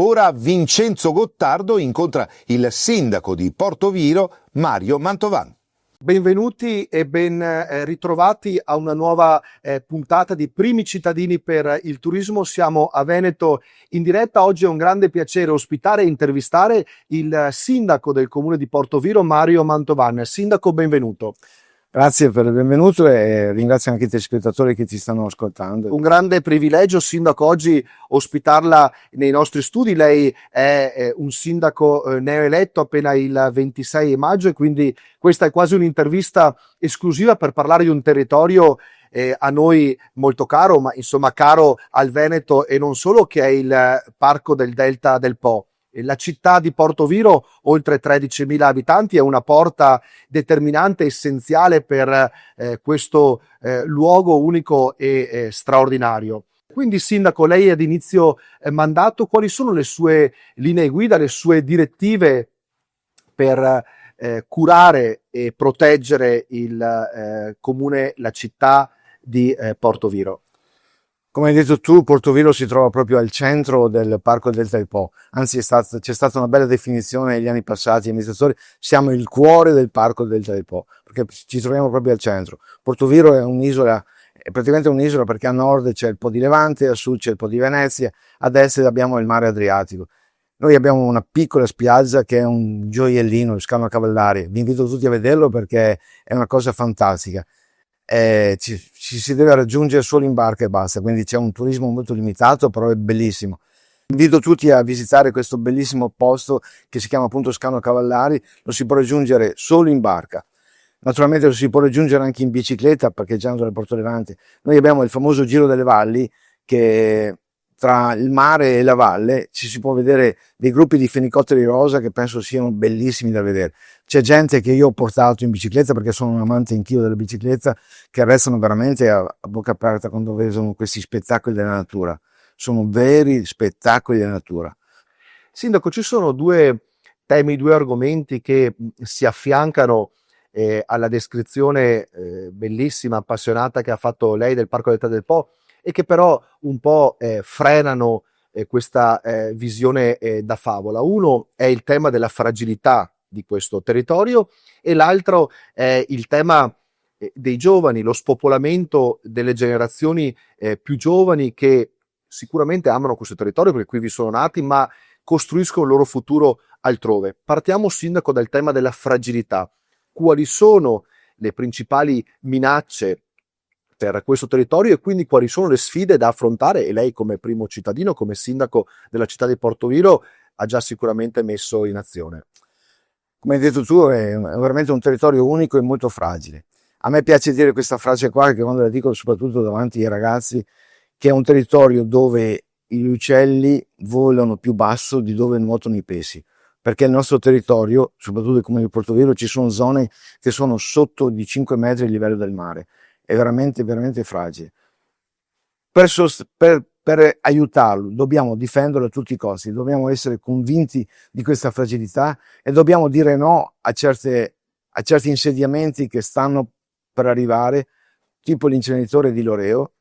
Ora Vincenzo Gottardo incontra il sindaco di Portoviro, Mario Mantovan. Benvenuti e ben ritrovati a una nuova puntata di Primi Cittadini per il Turismo. Siamo a Veneto in diretta. Oggi è un grande piacere ospitare e intervistare il sindaco del comune di Portoviro, Mario Mantovan. Sindaco, benvenuto. Grazie per il benvenuto e ringrazio anche i telespettatori che ti stanno ascoltando. Un grande privilegio, sindaco, oggi ospitarla nei nostri studi. Lei è un sindaco neoeletto appena il 26 maggio e quindi questa è quasi un'intervista esclusiva per parlare di un territorio a noi molto caro, ma insomma caro al Veneto e non solo, che è il Parco del Delta del Po. La città di Portoviro, oltre 13.000 abitanti, è una porta determinante, essenziale per questo luogo unico e straordinario. Quindi, sindaco, lei ad inizio mandato, quali sono le sue linee guida, le sue direttive per curare e proteggere il comune, la città di Portoviro? Come hai detto tu, Portoviro si trova proprio al centro del Parco del Delta del Po, anzi c'è stata una bella definizione negli anni passati, amministratori, siamo il cuore del Parco del Delta del Po, perché ci troviamo proprio al centro. Portoviro è un'isola, è praticamente un'isola perché a nord c'è il Po di Levante, a sud c'è il Po di Venezia, ad est abbiamo il mare Adriatico. Noi abbiamo una piccola spiaggia che è un gioiellino, il Scalo Cavallari, vi invito tutti a vederlo perché è una cosa fantastica. Ci si deve raggiungere solo in barca e basta, quindi c'è un turismo molto limitato, però è bellissimo. Invito tutti a visitare questo bellissimo posto che si chiama appunto Scalo Cavallari, lo si può raggiungere solo in barca. Naturalmente lo si può raggiungere anche in bicicletta parcheggiando nel Porto Levante. Noi abbiamo il famoso Giro delle Valli che tra il mare e la valle ci si può vedere dei gruppi di fenicotteri rosa che penso siano bellissimi da vedere. C'è gente che io ho portato in bicicletta perché sono un amante anch'io della bicicletta, che restano veramente a bocca aperta quando vedono questi spettacoli della natura. Sono veri spettacoli della natura. Sindaco, ci sono due temi, due argomenti che si affiancano alla descrizione bellissima, appassionata che ha fatto lei del Parco del Delta del Po, e che però un po' frenano questa visione da favola. Uno è il tema della fragilità di questo territorio e l'altro è il tema dei giovani, lo spopolamento delle generazioni più giovani che sicuramente amano questo territorio perché qui vi sono nati, ma costruiscono il loro futuro altrove. Partiamo, sindaco, dal tema della fragilità. Quali sono le principali minacce per questo territorio e quindi quali sono le sfide da affrontare, e lei come primo cittadino, come sindaco della città di Portoviro ha già sicuramente messo in azione? Come hai detto tu è veramente un territorio unico e molto fragile. A me piace dire questa frase qua, che quando la dico soprattutto davanti ai ragazzi, che è un territorio dove gli uccelli volano più basso di dove nuotano i pesci, perché il nostro territorio, soprattutto nel comune di Portoviro, ci sono zone che sono sotto di 5 metri il livello del mare. È veramente, veramente fragile. Per aiutarlo dobbiamo difenderlo a tutti i costi, dobbiamo essere convinti di questa fragilità e dobbiamo dire no a certi insediamenti che stanno per arrivare, tipo l'inceneritore di Loreo,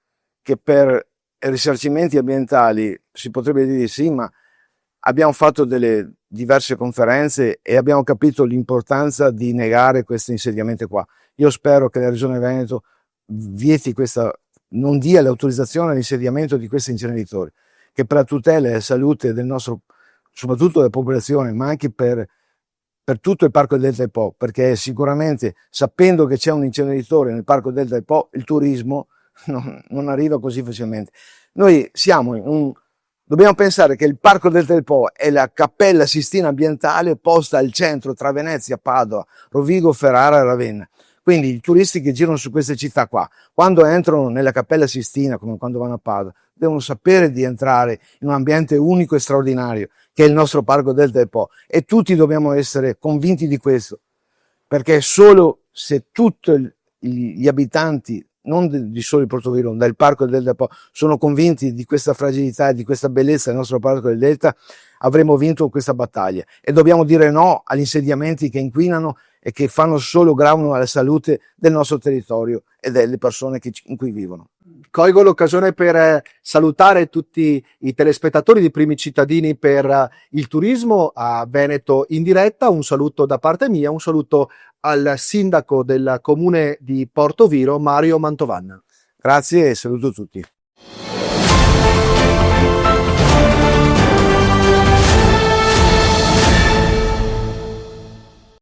che per risarcimenti ambientali si potrebbe dire sì, ma abbiamo fatto delle diverse conferenze e abbiamo capito l'importanza di negare questo insediamento qua. Io spero che la Regione Veneto vieti non dia l'autorizzazione all'insediamento di questi inceneritori, che per la tutela e la salute del nostro, soprattutto della popolazione, ma anche per tutto il Parco del Delta del Po, perché sicuramente sapendo che c'è un inceneritore nel Parco del Delta del Po, il turismo non arriva così facilmente. Noi dobbiamo pensare che il Parco del Delta del Po è la Cappella Sistina ambientale posta al centro tra Venezia, Padova, Rovigo, Ferrara e Ravenna. Quindi i turisti che girano su queste città qua, quando entrano nella Cappella Sistina, come quando vanno a Padova, devono sapere di entrare in un ambiente unico e straordinario, che è il nostro Parco Delta del Po. E tutti dobbiamo essere convinti di questo, perché solo se tutti gli abitanti, non di solo di Portoviro, del Parco del Delta del Po, sono convinti di questa fragilità e di questa bellezza del nostro Parco del Delta, avremo vinto questa battaglia. E dobbiamo dire no agli insediamenti che inquinano e che fanno solo gravano alla salute del nostro territorio e delle persone in cui vivono. colgo l'occasione per salutare tutti i telespettatori di Primi Cittadini per il turismo a Veneto in diretta. Un saluto da parte mia, un saluto al sindaco del comune di Portoviro, Mario Mantovan. Grazie e saluto tutti.